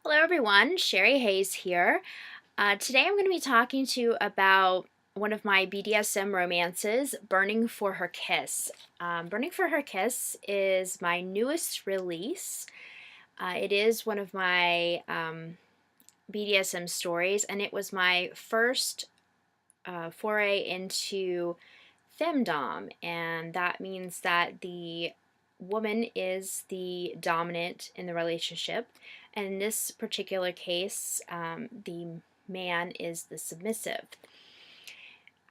Hello everyone, Sherry Hayes here. Today I'm going to be talking to you about one of my BDSM romances, Burning for Her Kiss. Burning for Her Kiss is my newest release. It is one of my BDSM stories, and it was my first foray into femdom, and that means that the woman is the dominant in the relationship, and in this particular case, the man is the submissive.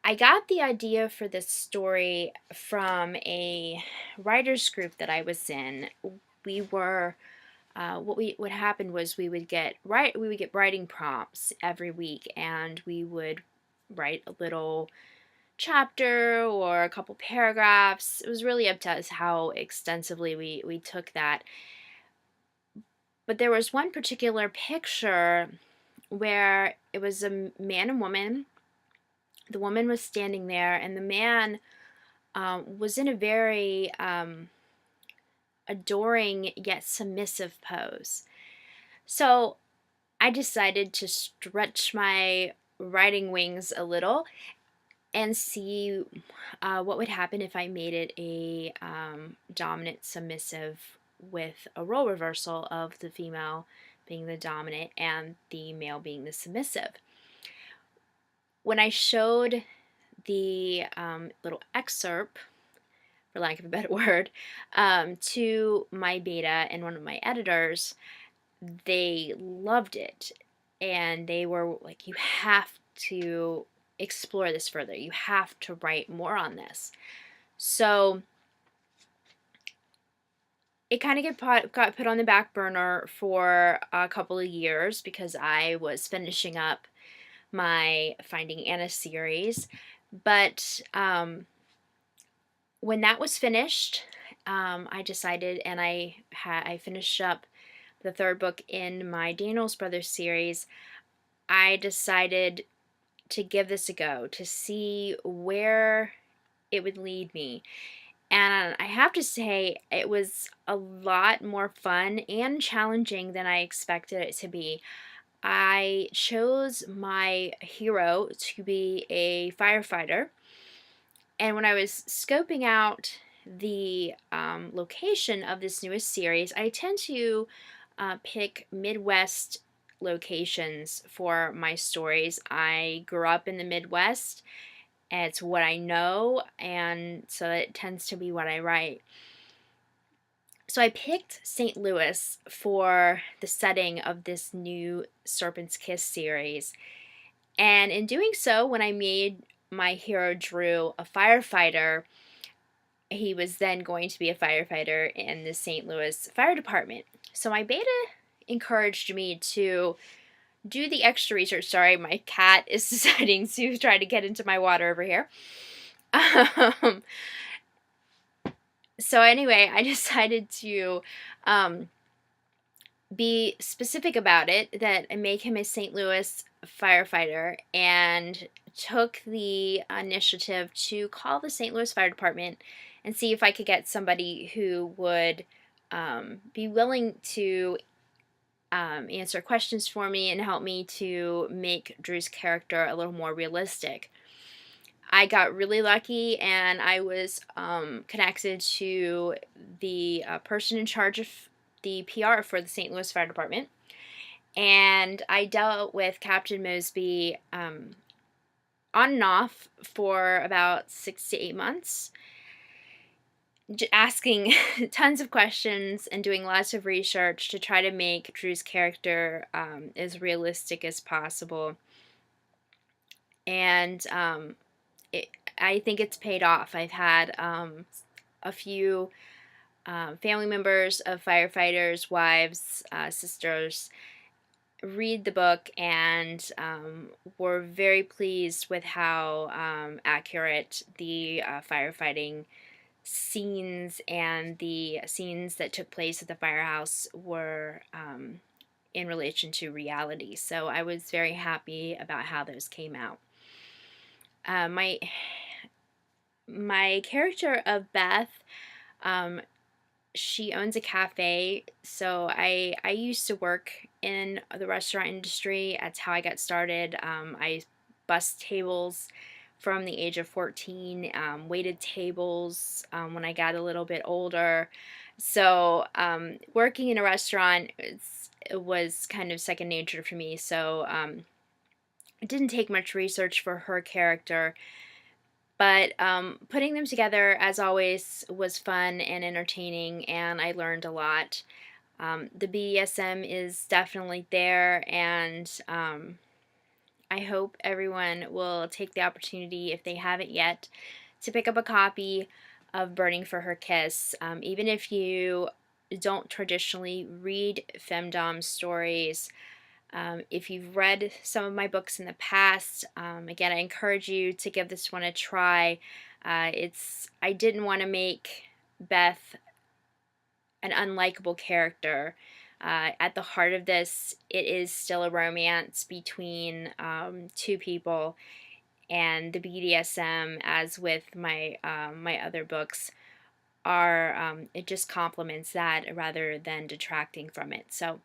I got the idea for this story from a writers group that I was in. We were what happened was we would get writing prompts every week, and we would write a little chapter or a couple paragraphs. It was really up to us how extensively we took that. But there was one particular picture where it was a man and woman. The woman was standing there, and the man was in a very adoring yet submissive pose. So I decided to stretch my writing wings a little and see what would happen if I made it a dominant submissive with a role reversal of the female being the dominant and the male being the submissive. When I showed the little excerpt, for lack of a better word, to my beta and one of my editors, they loved it. And they were like, you have to explore this further. You have to write more on this. So it kind of got put on the back burner for a couple of years because I was finishing up my Finding Anna series. But when that was finished, I decided, and I finished up the third book in my Daniels Brothers series. I decided to give this a go to see where it would lead me. And I have to say, it was a lot more fun and challenging than I expected it to be. I chose my hero to be a firefighter, and when I was scoping out the location of this newest series, I tend to pick Midwest locations for my stories. I grew up in the Midwest, and it's what I know, and so it tends to be what I write. So I picked St. Louis for the setting of this new Serpent's Kiss series. And in doing so, when I made my hero Drew a firefighter, he was then going to be a firefighter in the St. Louis Fire Department. So my beta encouraged me to do the extra research. Sorry, my cat is deciding to try to get into my water over here. Um, so anyway, I decided to be specific about it, that I make him a St. Louis firefighter, and took the initiative to call the St. Louis Fire Department and see if I could get somebody who would be willing to answer questions for me and help me to make Drew's character a little more realistic. I got really lucky, and I was connected to the person in charge of the PR for the St. Louis Fire Department, and I dealt with Captain Mosby on and off for about 6 to 8 months, asking tons of questions and doing lots of research to try to make Drew's character as realistic as possible. And it, I think it's paid off. I've had a few family members of firefighters, wives, sisters, read the book, and were very pleased with how accurate the firefighting scenes and the scenes that took place at the firehouse were in relation to reality. So I was very happy about how those came out. My character of Beth, um, she owns a cafe. So I used to work in the restaurant industry. That's how I got started. I bussed tables from the age of 14, waited tables when I got a little bit older. So working in a restaurant, it was kind of second nature for me. So it didn't take much research for her character, but putting them together, as always, was fun and entertaining, and I learned a lot. The BDSM is definitely there, and I hope everyone will take the opportunity, if they haven't yet, to pick up a copy of Burning for Her Kiss. Even if you don't traditionally read femdom stories, if you've read some of my books in the past, again, I encourage you to give this one a try. I didn't want to make Beth an unlikable character. At the heart of this, it is still a romance between two people, and the BDSM, as with my other books, are it just complements that rather than detracting from it. So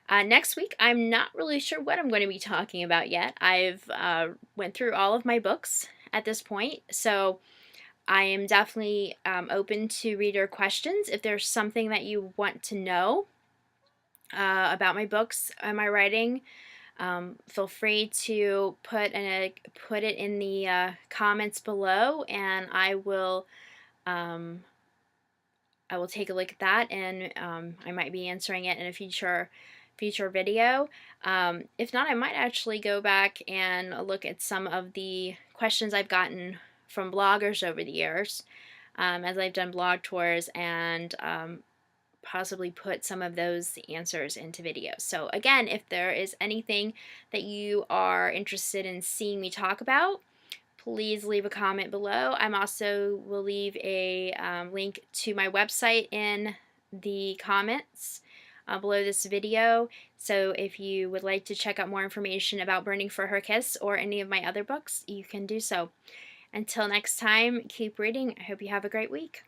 next week, I'm not really sure what I'm going to be talking about yet. I've went through all of my books at this point, so I am definitely open to reader questions. If there's something that you want to know about my books and my writing, feel free to put it in the comments below, and I will take a look at that, and I might be answering it in a future video. If not, I might actually go back and look at some of the questions I've gotten from bloggers over the years, as I've done blog tours, and possibly put some of those answers into videos. So again, if there is anything that you are interested in seeing me talk about, please leave a comment below. I'm also will leave a link to my website in the comments below this video. So if you would like to check out more information about Burning for Her Kiss or any of my other books, you can do so. Until next time, keep reading. I hope you have a great week.